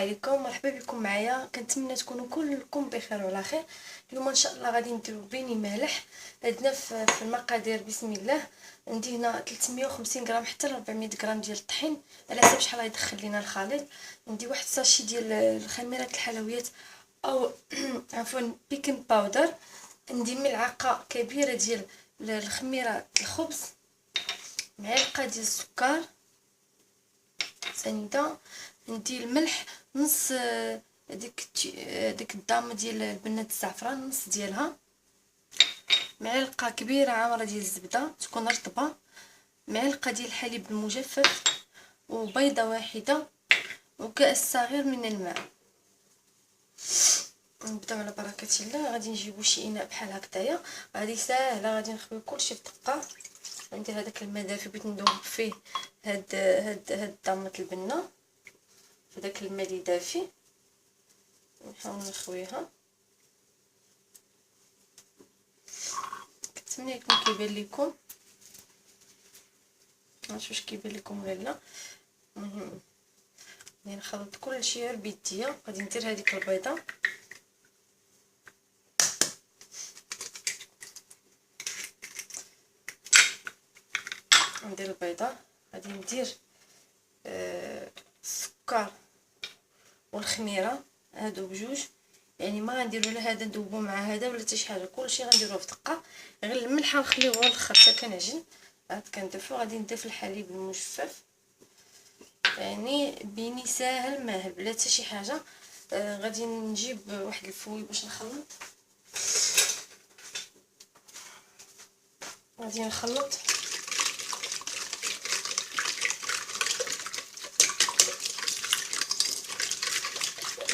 عليكم، مرحبا بكم معايا. كنتمنى تكونوا كلكم بخير وعلى خير. اليوم ان شاء الله غادي نديرو بيني مالح. عندنا في المقادير بسم الله. عندي هنا 350 غرام حتى ل 400 غرام ديال الطحين على حسب شحال غيدخل لينا الخليط. عندي واحد ساشي ديال الخميرات الحلويات او عفوا بيكنج باودر. عندي ملعقه كبيره ديال الخميره الخبز، معلقه ديال السكر سنيده. عندي الملح نص ديك الدامه ديال البنات الزعفران، نص ديالها. معلقه كبيره عامره ديال الزبده تكون رطبه. معلقه ديال الحليب المجفف، وبيضه واحده، وكاس صغير من الماء. نبداو على بركه الله. غادي نجيبو شي اناء بحال هكذايا، غادي ساهله، غادي نخويو كلشي في دقه. عندي هذاك الماء دافي بغيت ندوب فيه هاد طامه البنه في داك الماء اللي دافي. نحاول نخويها. كنتمنى يكون كيبان لكم، معرفتش واش كيبان لكم ولا لا. المهم غادي نخلط كلشي غير بيديا. غادي ندير هذيك البيضه، ندير البيضه، غادي ندير السكر والخميره هادو بجوج. يعني ما غنديروا لا هذا ندوبو مع هذا ولا حتى شي حاجه، كلشي غنديروه في دقه. غير الملح غنخليوه الاخر حتى كنعجن. عاد كنضيفو، غادي نضيف الحليب المجفف. يعني بيني ساهل ماهل بلا حتى شي حاجه. غادي نجيب واحد الفوي باش نخلط. غادي نخلط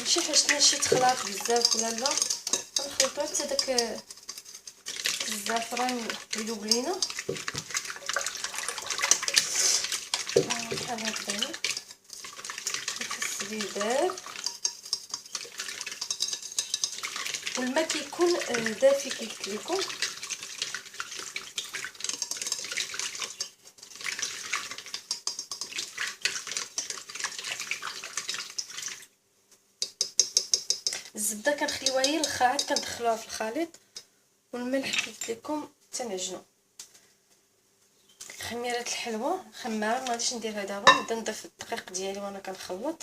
ماشي حاجه ماشي تخلط بزاف ولا لا، غنخلطو حتى داك الزعفران يذوب لينا بحال هكذا. نحس بيه داب، والماء كيكون دافي كي قلت لكم. الزبده كنخليوها هي الاخر، عاد كندخلوها في الخليط. والملح قلت لكم تنعجنوا. الخميرات الحلوه خماره، ما غاديش نديرها دابا. نبدا نضيف الدقيق ديالي وانا كنخلط،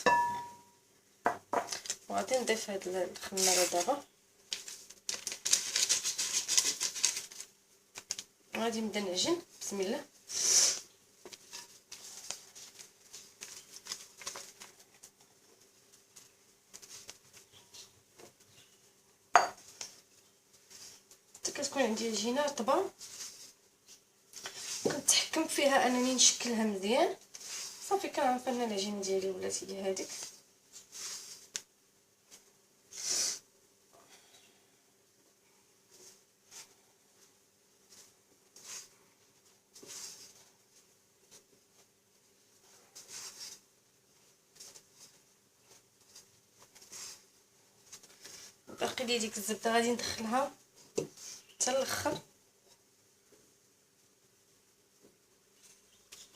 وغادي نضيف هاد الخماره دابا. غادي نبدا نعجن بسم الله. حتى كتكون عندي العجينه رطبه، كنتحكم فيها انني نشكلها مزيان. صافي كنعرف ان العجينه ديالي ولات هي هذيك. باقي لي ديك الزبده، غادي ندخلها حتى الاخر.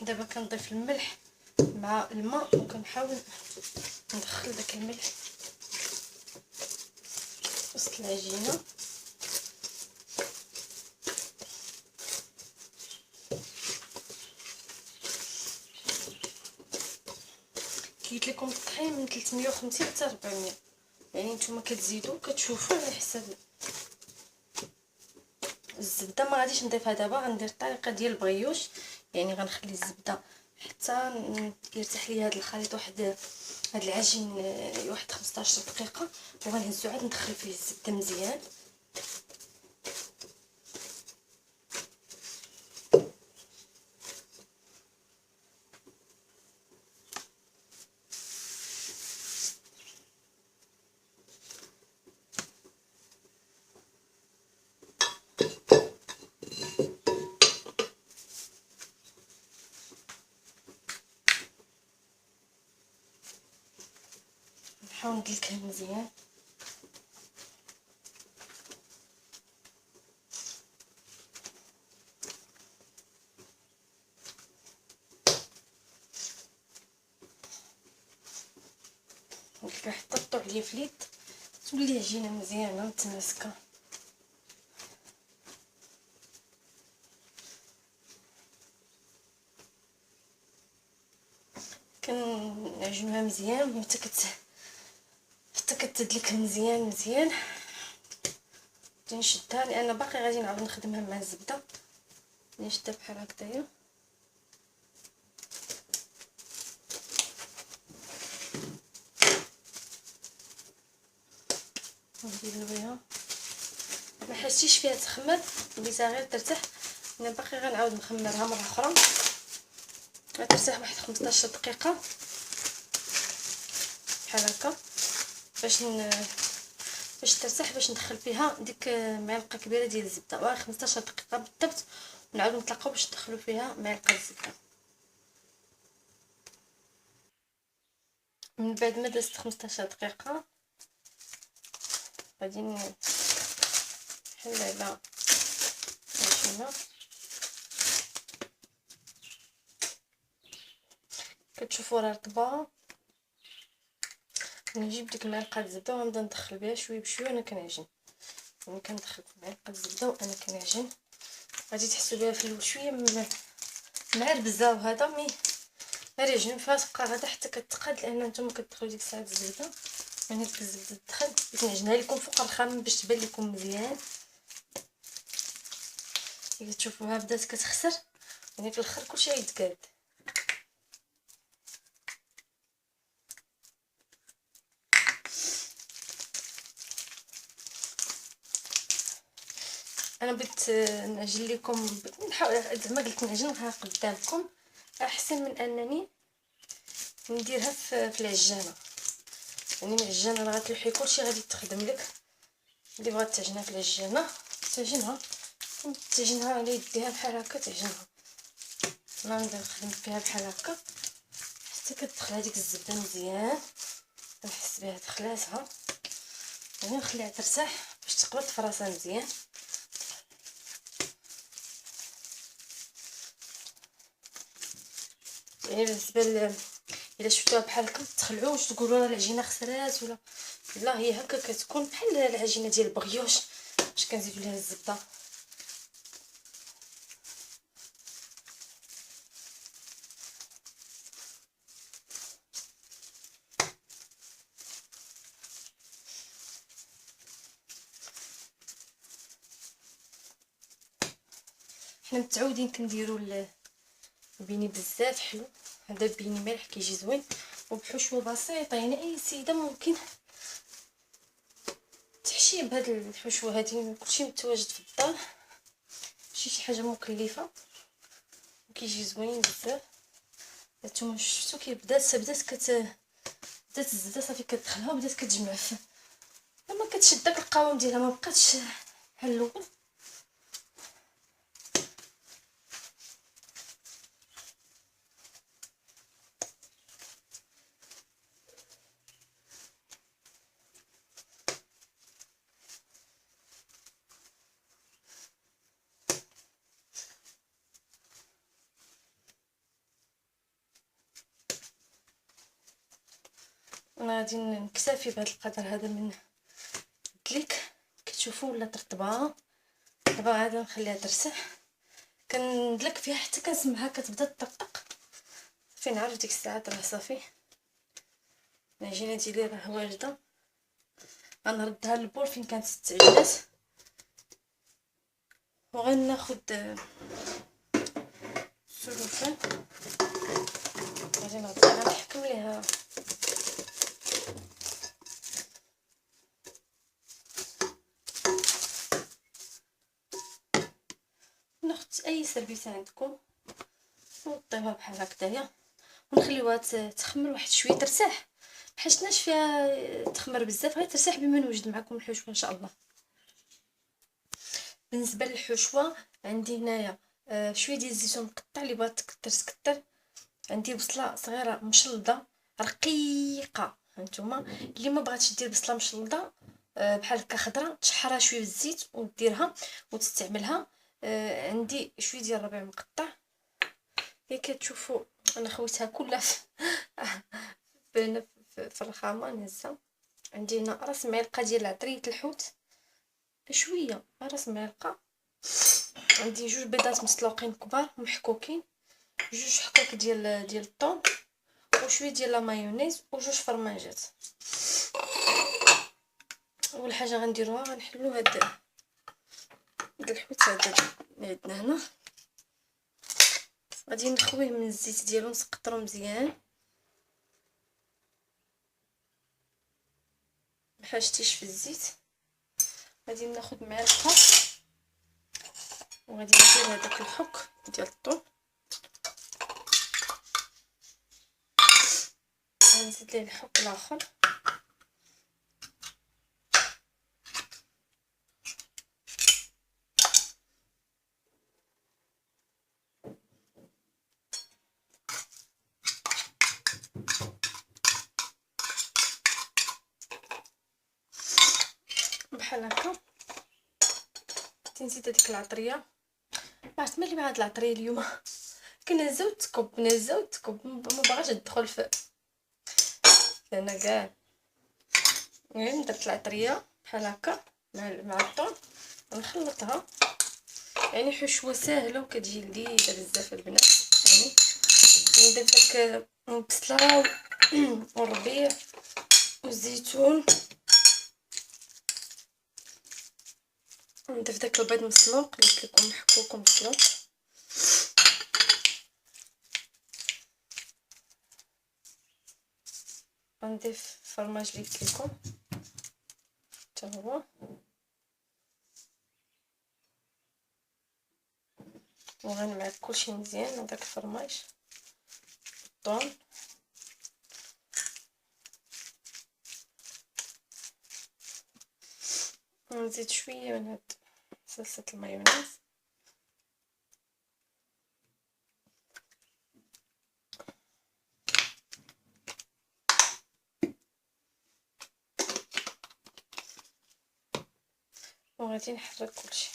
دابا كنضيف الملح مع الماء، وكنحاول ندخل داك الملح وسط العجينه. قلت لكم الطحين من 350 حتى 400، يعني نتوما كتزيدوا كتشوفوا على حساب. الزبده ما غاديش نضيفها دابا، غندير الطريقه ديال البغيوش. يعني غنخلي الزبده حتى يرتاح لي هذا الخليط، هاد العجين واحد 15 دقيقه، وغنهزو عاد ندخل فيه الزبده مزيان. نحاول ندلكها مزيان. راح تطلطو عليه فليت تولي عجينه مزيانه متماسكه. كنعجنوها مزيان حتى كتدلك مزيان مزيان. نشدها لان باقي غادي نعاود نخدمها مع الزبده. نشدها بحال هكذايا. ندير بها ما حسيتش فيها تخمر، وليتها غير ترتاح. انا باقي غنعاود نخمرها مره اخرى، غترتاح واحد 15 دقيقه بحال هكا باش ترتاح، باش ندخل فيها ديك معلقه كبيره ديال الزبده. واخا 15 دقيقه بالضبط ونعاودو نتلاقاو باش ندخلو فيها معلقه الزبده. من بعد ما دازت 15 دقيقه غادي نحل على العجينه. كتشوفوا راه رطبه. نجيب ديك معلقه الزبده ونبدا ندخل بها شويه بشويه وانا كنعجن. يعني كندخل معلقه الزبده وانا كنعجن. غادي تحسوا بها في الاول شويه معربزه وهذا مي غير يعجن فيها تبقى غادا حتى كتقاد، لان نتوما كتدخلوا ديك الساعه الزبده. يعني ديك الزبده تدخل كنعجنها لكم فوق الخام باش تبان لكم مزيان. كي تشوفوها بدات كتخسر يعني في الاخر كلشي غيتقاد. انا بغيت نعجن لكم، نحاول زعما قلت نعجنها قدامكم احسن من انني نديرها في العجانه. يعني العجانه راه غتلوحي كلشي غادي تخدم لك. اللي بغات تعجنها في العجانه تعجنها على يديها بحال هكا تعجنها. انا نبدا نخدم فيها بحال هكا حتى كتدخل هذيك الزبده مزيان. نحس بها دخلاتها يعني نخليها ترتاح باش تقبل في راسها مزيان. يعني بالنسبه الا شفتوها بحال هكا متخلعوش تقولوا راه العجينه خسرات ولا لا، هي هكا كتكون بحال العجينه ديال البغيوش باش كنزيدوا ليها الزبده. حنا متعودين كنديروا البيني بزاف حلو. هذا البيني مالح كيجي زوين وبحشوه بسيطه، يعني اي سيده ممكن تحشيه بهاد الحشوه هادي. كلشي متواجد في الدار، ماشي شي حاجه مكلفه وكيجي زوين بزاف. نتوما شفتوا كي بدات الزبده صافي كتدخلها وبدات كتجمع لما كتشد داك القوام ديالها ما بقاتش بحال الاول. انا غادي نكتفي بهذا القدر هذا من الدليك. كتشوفوا ولات رطبه. دابا عاد نخليها ترسح، كندلك فيها حتى كنسمعها كتبدا تطقطق. صافي نعرف ديك الساعات راه صافي العجينه ديالي راه واجده. غنردها للبول فين كانت العجينات وغناخد السلوفان. غادي نحكم ليها ناخد اي سربيسه عندكم ونطيبها بحال هكذايا ونخليوها تخمر واحد شويه ترتاح. حشناش فيها تخمر بزاف، غير ترتاح بما نوجد معكم الحشوه ان شاء الله. بالنسبه للحشوه عندي هنايا شويه ديال الزيتون مقطع. اللي بغات تكتر عندي بصله صغيره مشلضه رقيقه. هانتوما اللي ما بغاتش دير بصله مشلضه بحال هكا خضره تشحرها شويه بالزيت وديرها وتستعملها. عندي شويه ديال الربيع مقطع. كي كتشوفوا انا خويتها كلها في في الرخامه نهزها. عندي هنا راس معلقه ديال عطريه الحوت بشويه، راس معلقه. عندي جوج بيضات مسلوقين كبار محكوكين، جوج حكوك ديال الطون، وشويه ديال لا مايونيز، وجوج فرماجات. اول حاجه غنديروها غنحلو هاد الحوت هذا اللي عندنا هنا. غادي نخويه من الزيت ديالو، نسقطرو مزيان، محاجتيش في الزيت. غادي ناخد معلقه وغادي ندير هذاك الحك ديال الطون، غنزيد ليه الحك الاخر، بحال هكا. نزيد هذيك العطريه، عرفت ملي مع هاد العطريه اليوم كنهزها وتكب، نهزها وتكب، ما باغاش تدخل في هنا كاع. المهم درت العطريه بحال هكا مع الطون، نخلطها. يعني حشوه ساهله وكتجي لذيذه بزاف البنات. يعني ندير داك البصله والربيع والزيتون، نضيف داك البيض مسلوق اللي قلت لكم محكوك ومسلوق، غنضيف فرماج اللي قلت لكم حتى هو، وغنمعك كلشي مزيان مع داك الفرماج الطون. ونزيد شويه من هاد صلصه المايونيز، وغادي نحرك كلشي.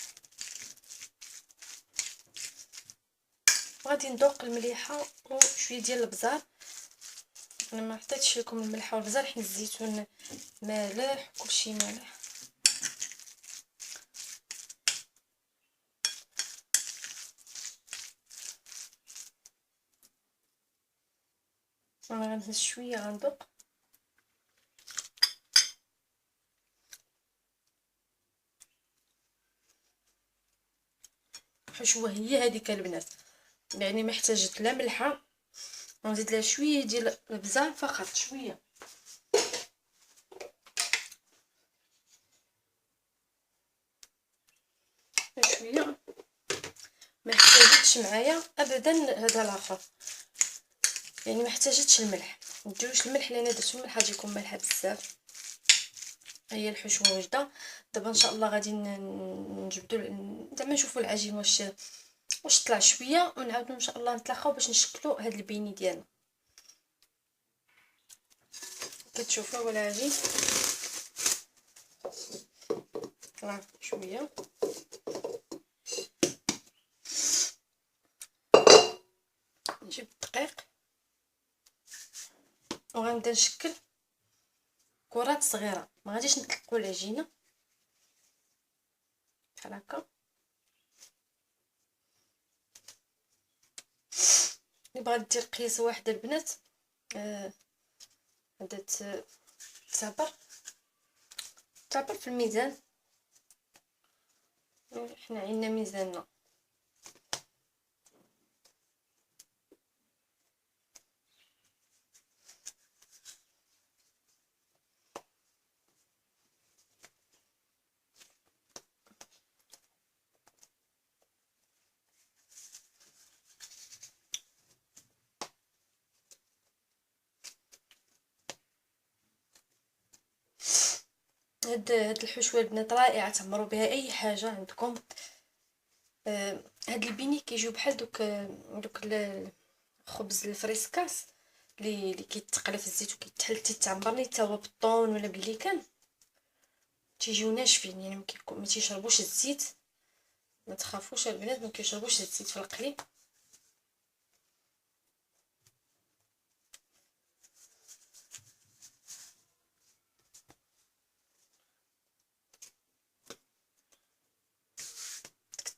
وغادي نذوق المليحه وشويه ديال البزار. انا ما حطيتش لكم الملح والبزار حيت الزيتون مالح، كلشي مالح. انا غنهز شويه غنذوق. حشوه هي هذيك البنات، يعني ما احتاجت لا ملحه، ونزيد لها شويه ديال البزار فقط، شويه شويه، ما احتاجتش معايا ابدا هذا الاخر. يعني ما احتاجتش الملح، ما ديروش الملح لان درتو الملح غادي يكون مالحه بزاف. هي الحشوه واجده. دابا ان شاء الله غادي نجبدوا زعما نشوفوا العجين واش طلع شويه، ونعاودوا ان شاء الله نتلاقاو باش نشكلوا هاد البيني ديالنا. كتشوفوا هو العجين طلع شويه، نجيب الدقيق وغنبدا نشكل كرات صغيره، ما غاديش نطلقوا العجينه بحال هكا. اللي بغات دير قياس واحد البنات غادا تعبر في الميزان، حنا عندنا ميزاننا. هاد الحشوه البنات رائعه، تعمروا بها اي حاجه عندكم. هاد البيني كيجيو بحال دوك الخبز الفريسكاس اللي كيتقلى في الزيت وكيتحل تيتعمر حتى هو بالطون ولا بالليكان، تيجيو ناشفين. يعني ما تيشربوش الزيت، ما تخافوش البنات، ما كيشربوش الزيت في القلي.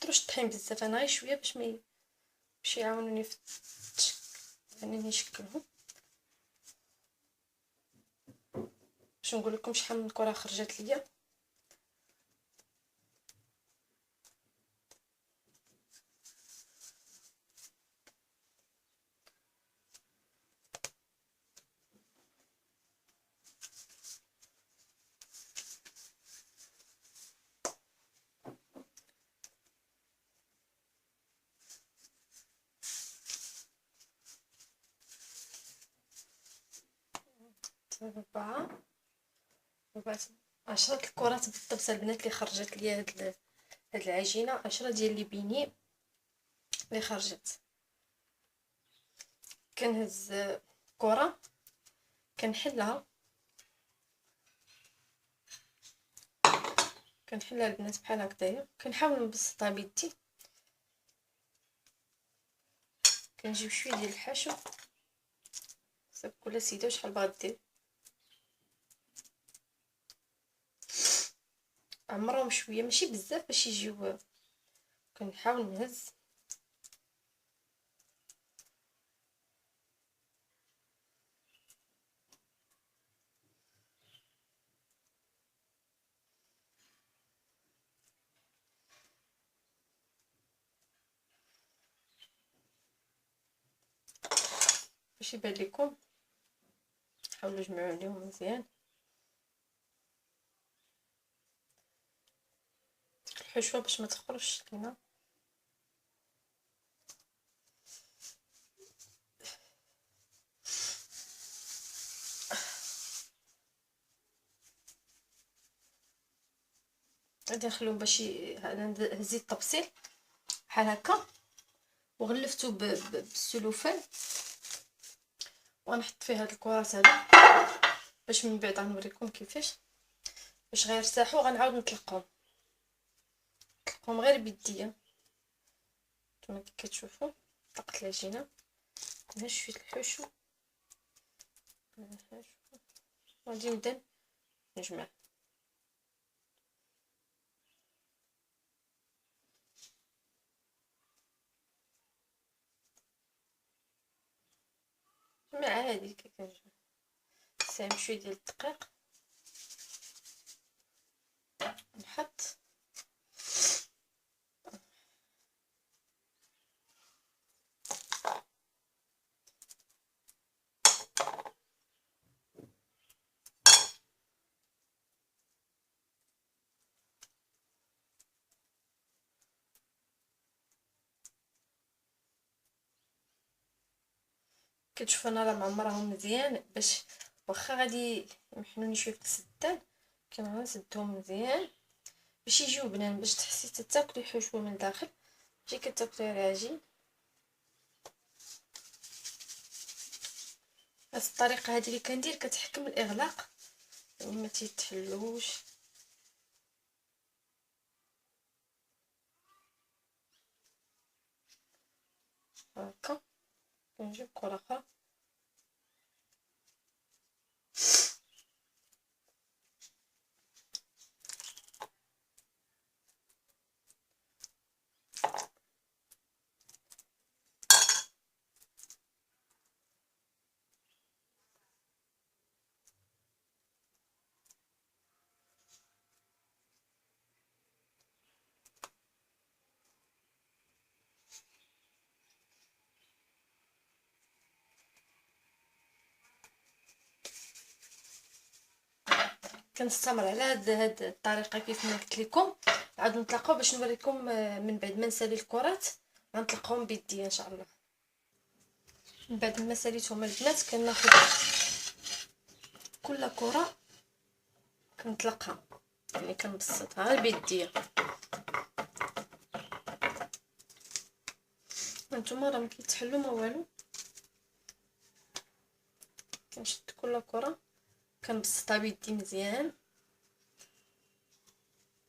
كتروش الطحين بزاف، انا غير شويه باش يعاونوني في يعني نشكلهم. باش نقول لكم شحال من كره خرجت ليا. ربعة 10 الكرات بالضبط البنات اللي خرجت ليا هاد العجينه، 10 ديال لي بيني اللي خرجت. كنهز كره كنحلها البنات بحال هكذايا، كنحاول نبسطها بيدي. كنجيب شويه ديال الحشو، حسب كل سيده شحال باغا دير، عمرهم شويه ماشي بزاف باش يجيو. كنحاول نهز باش يبان لكم. حاولوا تجمعوا عليهم مزيان. الحشوه باش ما تخرجش لينا. غادي نخليهم باش هزيت الطبسيل بحال هكا وغلفتو بالسلوفان، ونحط فيه هاد الكرات هادو باش من بعد غنوريكم كيفاش. باش غيرتاحوا غنعاود نطلقهم غير بيديا كما كتشوفوا. طلقت العجينه، هنا شويه الحشو، غادي نبدا نجمع. جمع عادي كنجمع. ساهم شويه ديال الدقيق نحط. كتشوفوا انا راه معمرهم مزيان، باش واخا غادي يمحنوني شويه في السدان كنسدهم مزيان باش يجيو بنان، باش تحسي تاكلي حشوه من الداخل ماشي كتاكلي العجين. هاد الطريقه هذه اللي كندير كتحكم الاغلاق ما تيتحلوش. هكا كنجيب كره اخرى كنستمر على هاد الطريقه كيف ما قلت لكم. عاد نتلاقاو باش نوريكم من بعد ما نسالي الكرات غنطلقهم بيدي ان شاء الله. من بعد ما ساليتهم البنات كناخذ كل كره كنطلقها، يعني كنبسطها بيدي. هانتوما راه مكيتحلوا ما والو. كنشد كل كره كنبسطها بيدي مزيان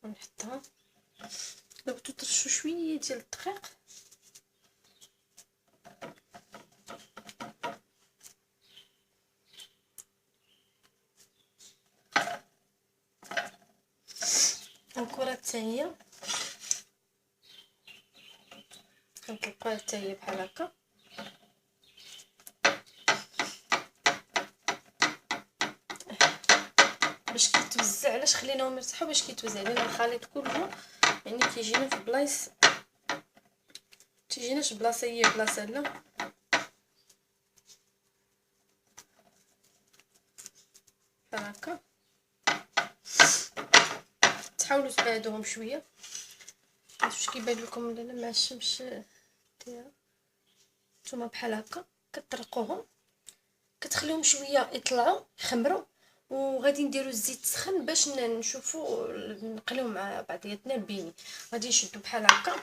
ونحطها. لو بغيتو ترشوا شويه ديال الدقيق الكره الثانيه كنطلقوها حتى هي بحال هكا. باش كيتوزع، علاش خليناهم يرتاحوا باش كيتوزع لنا الخليط كله، يعني كيجينا في بلايص تيجيناش بلاصه هي بلاصه لا. بحال هكا تحاولوا تبعدوهم شويه باش كيبان لكم لا مع الشمس ديالها. نتوما بحال هكا كطرقوهم، كتخليهم شويه يطلعوا يخمروا، وغادي نديروا الزيت سخن باش نشوفوا نقليو مع بعضياتنا البيني. غادي نشدو بحال هكا،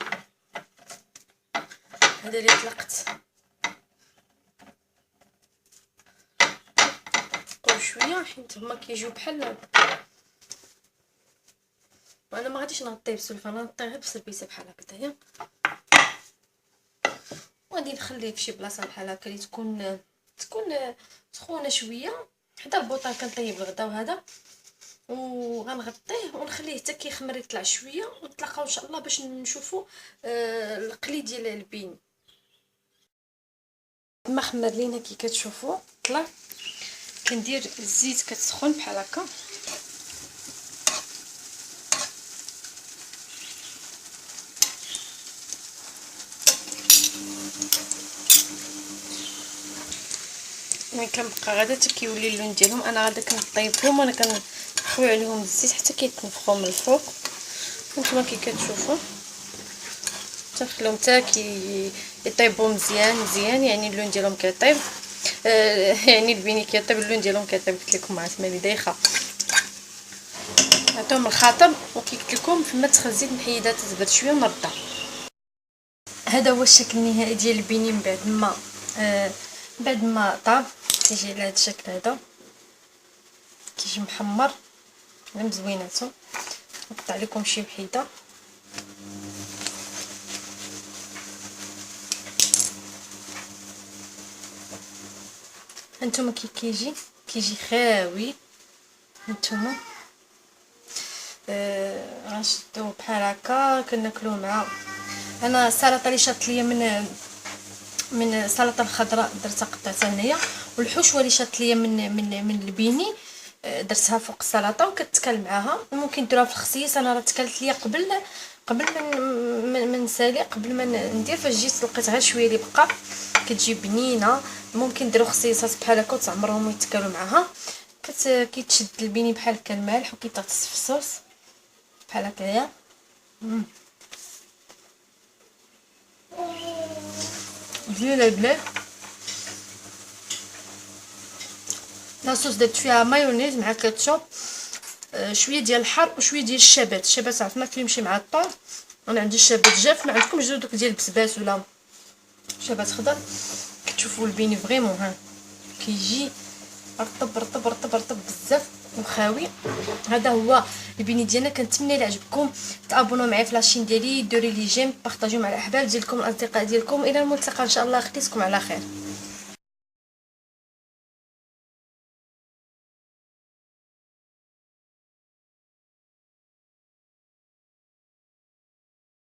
هذا اللي طلقت طلقوا شويه حيت هما كيجيو بحال، وانا ما غاديش نغطيه بسلفه، انا نغطيه غير بسربيسه بحال هكذايا. وغادي نخليه في شي بلاصه بحال هكا اللي تكون سخونه شويه حدا البوطه كنطيب الغدا وهذا، وغنغطيه ونخليه حتى كيخمر يطلع شويه، ونتلاقاو ان شاء الله باش نشوفوا القلي ديال البين. ما خمر لينا كي كتشوفوا طلع. كندير الزيت كتسخن بحال هكا، يعني كنبقى غادا حتى كيولي اللون ديالهم. انا غادا كنطيبهم وانا كنخوي عليهم الزيت حتى كيتنفخوا من الفوق. نتوما كي كتشوفوا تنخليهم حتى يطيبوا مزيان، يعني اللون ديالهم كيطيب، يعني البيني كيطيب اللون ديالهم كيطيب. قلت لكم مع سمالي دايخه عطيهم الخاطب، وكي قلت لكم فما تدخل الزيت نحيدها تزبد شويه ونرضها. هذا هو الشكل النهائي ديال البيني بعد ما طاب. كيجي على هذا الشكل، هذا كيجي محمر مزويناتو. نقطع لكم شي وحيده. هانتوما كيجي خاوي. هانتوما غنشدوه بحال هكا كناكلوه مع انا السلطه اللي شاط ليا من السلطه الخضراء درتها قطعتها انايا، والحشوه اللي شاط ليا من البيني درتها فوق السلطه وكتكل معاها. ممكن ديروها في الخصيص، انا راه تكلت ليا قبل من نسالي، قبل ما ندير. فاش جيت لقيت غير شويه اللي بقى كتجي بنينه. ممكن ديروا خصيصات بحال هكا وتعمروهم ويتكلوا معاها. كيتشد البيني بحال هكا المالح وكيتغطس في الصوص بحال هكايا. بلي لاصوص درت فيها مايونيز مع كاتشوب، شويه ديال الحار وشويه ديال الشبات عرفنا كيمشي مع الطون. انا عندي الشبات جاف، ما عندكمش دوك ديال البسباس ولا شبات خضر. كتشوفوا البيني فريمون ها كيجي رطب بزاف وخاوي. هذا هو البيني ديالنا. كنتمنى الا عجبكم تابونوا معايا في لاشين ديالي، ديروا لي جيم، بارطاجيو مع الاحباب ديالكم الاصدقاء ديالكم. الى الملتقى ان شاء الله. خديتكم على خير.